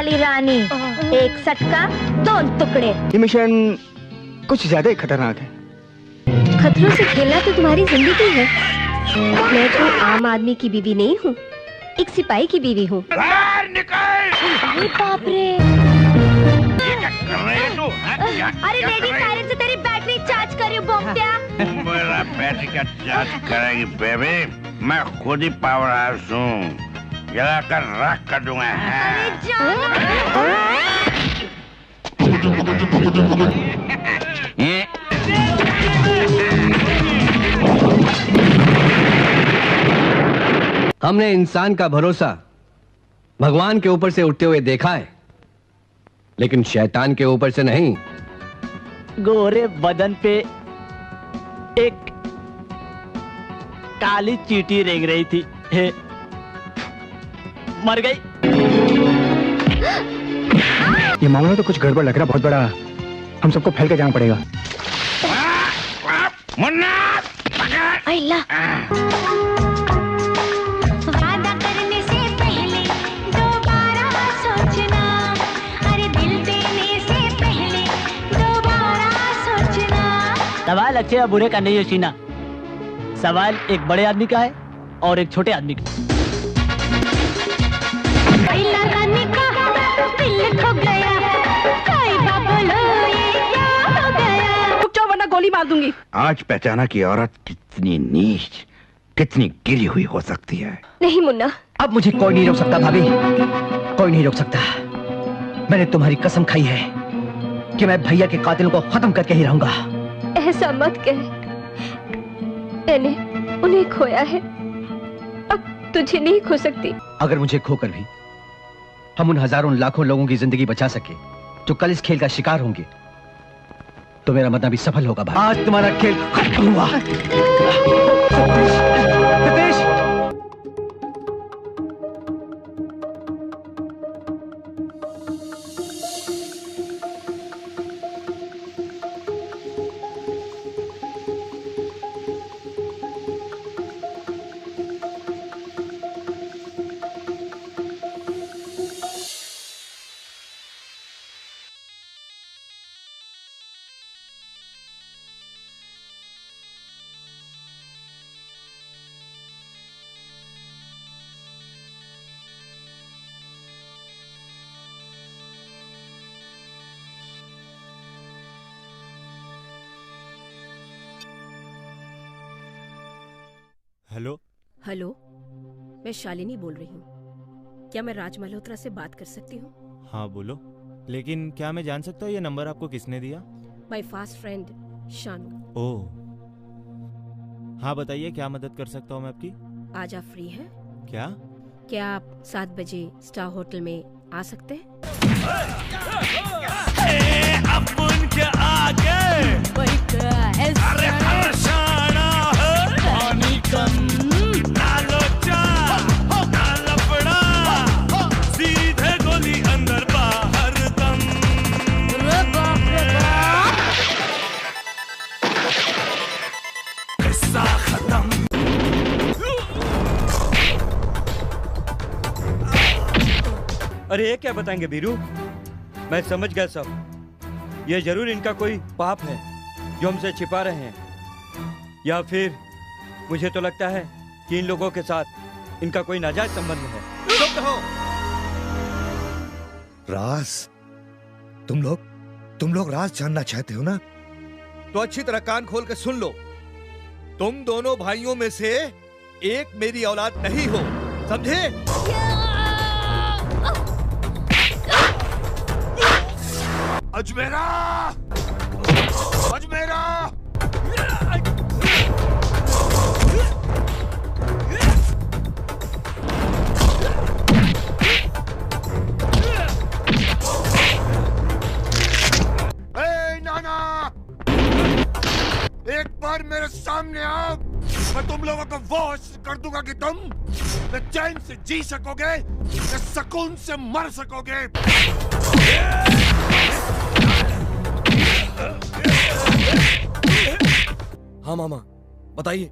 वाली रानी, एक सटका 2 टुकड़े। ये मिशन कुछ ज्यादा ही खतरनाक है। खतरों से खेलना तो तुम्हारी जिंदगी है। मैं तो आम आदमी की बीवी नहीं हूँ, एक सिपाही की बीवी हूँ। अरे बाप रे! ये क्या कर रहे हो तू? अरे रेडी साइलेंस से तेरी बैटरी चार्ज कर रही हूँ बोक्त्या। मेरा बैटरी का चार्ज करेगी बेबी, मैं खुद ही पावर हाउस हूँ, जलाकर राख कर दूंगा। अरे जान! हमने इंसान का भरोसा भगवान के ऊपर से उठते हुए देखा है, लेकिन शैतान के ऊपर से नहीं। गोरे बदन पे एक काली चींटी रेंग रही थी, मर गई। ये मामला तो कुछ गड़बड़ लग रहा, बहुत बड़ा। हम सबको फैल के जाना पड़ेगा। मुन्ना, वादा करने से पहले दोबारा सोचना, अरे दिल देने से पहले दोबारा सोचना। सवाल अच्छे या बुरे का नहीं है शीना, सवाल एक बड़े आदमी का है और एक छोटे आदमी का। दिल खो गया, कोई बोलो ये क्या हो गया। रुक जाओ वरना गोली मार दूंगी। आज पहचाना कि औरत कितनी नीच, कितनी गिरी हुई हो सकती है। नहीं मुन्ना, अब मुझे कोई नहीं रोक सकता भाभी, कोई नहीं रोक सकता। मैंने तुम्हारी कसम खाई है कि मैं भैया के कातिलों को खत्म करके ही रहूंगा। ऐसा मत कह, मैंने उन्हें खोया है, अब तुझे नहीं खो सकती। अगर मुझे खोकर भी हम उन हजारों लाखों लोगों की जिंदगी बचा सके जो कल इस खेल का शिकार होंगे, तो मेरा मतलब भी सफल होगा भाई। आज तुम्हारा खेल खत्म हुआ। सतीश! हेलो हेलो, मैं शालिनी बोल रही हूँ। क्या मैं राज मल्होत्रा से बात कर सकती हूँ? हाँ बोलो, लेकिन क्या मैं जान सकता हूँ ये नंबर आपको किसने दिया? My fast friend Shanu. Oh, हाँ बताइए, क्या मदद कर सकता हूँ मैं आपकी? आज आप फ्री हैं? क्या आप 7 बजे स्टार होटल में आ सकते हैं? अपन के आगे अरे हर्षाना है, पानी कम ना लोचा ना लफड़ा, सीधे गोली अंदर बाहर दम। किस्सा खत्म। अरे ये क्या बताएंगे बीरू? मैं समझ गया सब। ये जरूर इनका कोई पाप है जो हमसे छिपा रहे हैं, या फिर मुझे तो लगता है कि इन लोगों के साथ इनका कोई नाजायज संबंध है। चुप रहो। राज, तुम लोग राज जानना चाहते हो ना? तो अच्छी तरह कान खोल के सुन लो। तुम दोनों भाइयों में से एक मेरी औलाद नहीं हो, समझे? अजमेरा! अजमेरा! नाना! एक बार मेरे सामने आओ, मैं तुम लोगों को वॉश कर दूंगा कि तुम न चैन से जी सकोगे न सुकून से मर सकोगे। हाँ मामा, बताइए,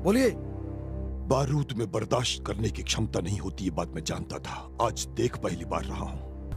बोलिए। बारूद में बर्दाश्त करने की क्षमता नहीं होती, ये बात मैं जानता था। आज देख पहली बार रहा हूं।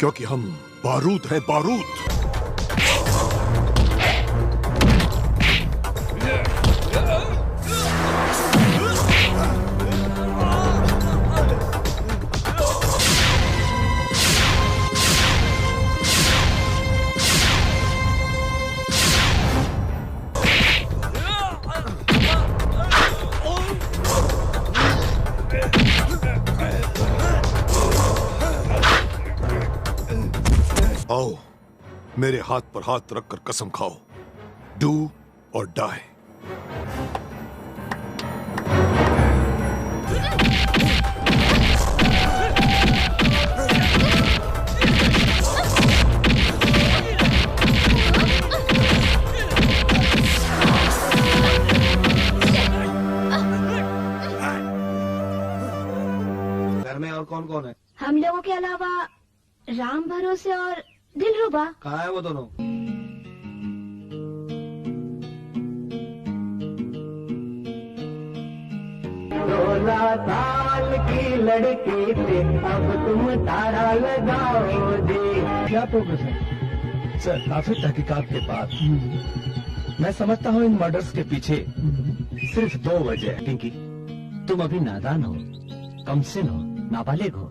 क्योंकि हम बारूद हैं, बारूद। आओ, मेरे हाथ पर हाथ रखकर कसम खाओ, डू और डाई। घर में और कौन कौन है? हम लोगों के अलावा राम भरोसे और दिलरुबा। कहाँ है वो दोनों? साल की लड़की पे अब तुम तारा लगाओगे। क्या प्रोग्रेस है सर? काफी तहकीकात के बाद मैं समझता हूँ इन मर्डर्स के पीछे सिर्फ 2 वजह है। पिंकी, तुम अभी नादान हो, कमसिन हो, नाबालिग हो।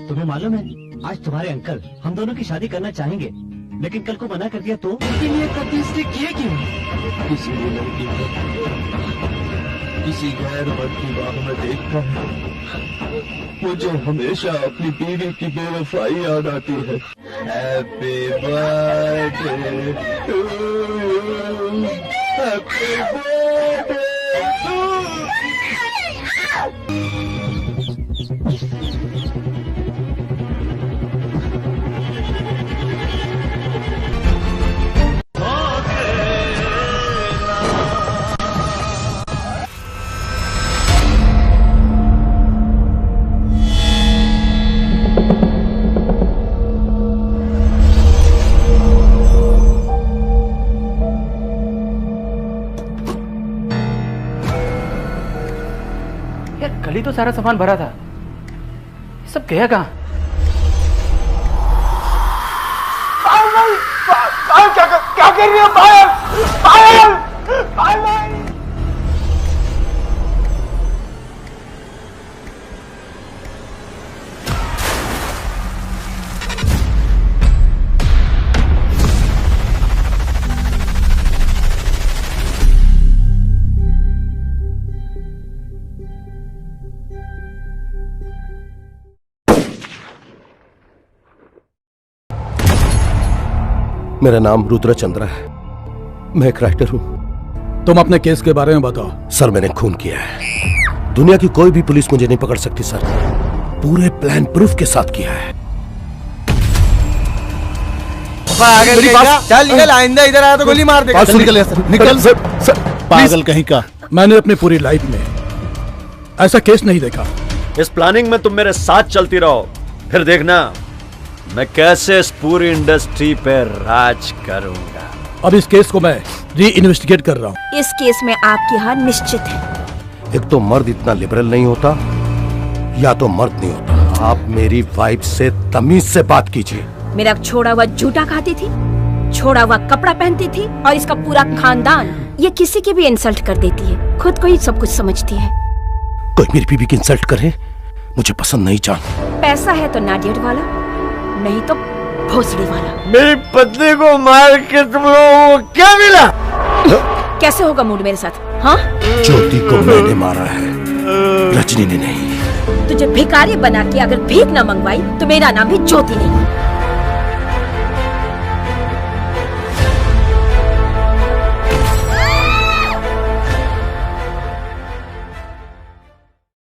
तुम्हें मालूम है आज तुम्हारे अंकल हम दोनों की शादी करना चाहेंगे, लेकिन कल को मना कर दिया तो? इसके लिए कभी इसने किए क्यों? किसी भी लड़की को किसी गैर मर्द की बाह में देखकर मुझे हमेशा अपनी बीवी की बेवफाई याद आती है। Happy birthday to you, happy birthday to you. गली तो सारा सामान भरा था, सब गया कहाँ? क्या कर रही हो? मेरा नाम रुद्रचंद्र है, मैं एक राइटर हूं। तुम अपने केस के बारे में बताओ। सर, मैंने खून किया है। दुनिया की कोई भी पुलिस मुझे नहीं पकड़ सकती सर। पूरे प्लान प्रूफ के साथ किया है। चल निकल, आइंदा इधर आया तो गोली मार देगा। निकल सर, निकल सर। पागल कहीं का। मैंने अपनी पूरी लाइफ में ऐसा केस नहीं देखा। इस प्लानिंग में तुम मेरे साथ चलती रहो, फिर देखना मैं कैसे इस पूरी इंडस्ट्री पे राज करूंगा। अब इस केस को मैं री इन्वेस्टिगेट कर रहा हूँ। इस केस में आपकी हार निश्चित है। एक तो मर्द इतना लिबरल नहीं होता, या तो मर्द नहीं होता। आप मेरी वाइफ से तमीज से बात कीजिए। मेरा छोड़ा हुआ जूता खाती थी, छोड़ा हुआ कपड़ा पहनती थी, और इसका पूरा खानदान ये किसी की भी इंसल्ट कर देती है, खुद को ही सब कुछ समझती है। कोई मेरी बीवी की इंसल्ट करे मुझे पसंद नहीं। जान, पैसा है तो नाडियट वाला, नहीं तो भोसड़ी वाला। मेरी पत्नी को मार के तुम लोगों को क्या मिला? कैसे होगा मूड मेरे साथ? हाँ, ज्योति को मैंने मारा है, रजनी ने नहीं। तुझे भिखारी बना के अगर भीख न मंगवाई तो मेरा नाम भी ज्योति नहीं।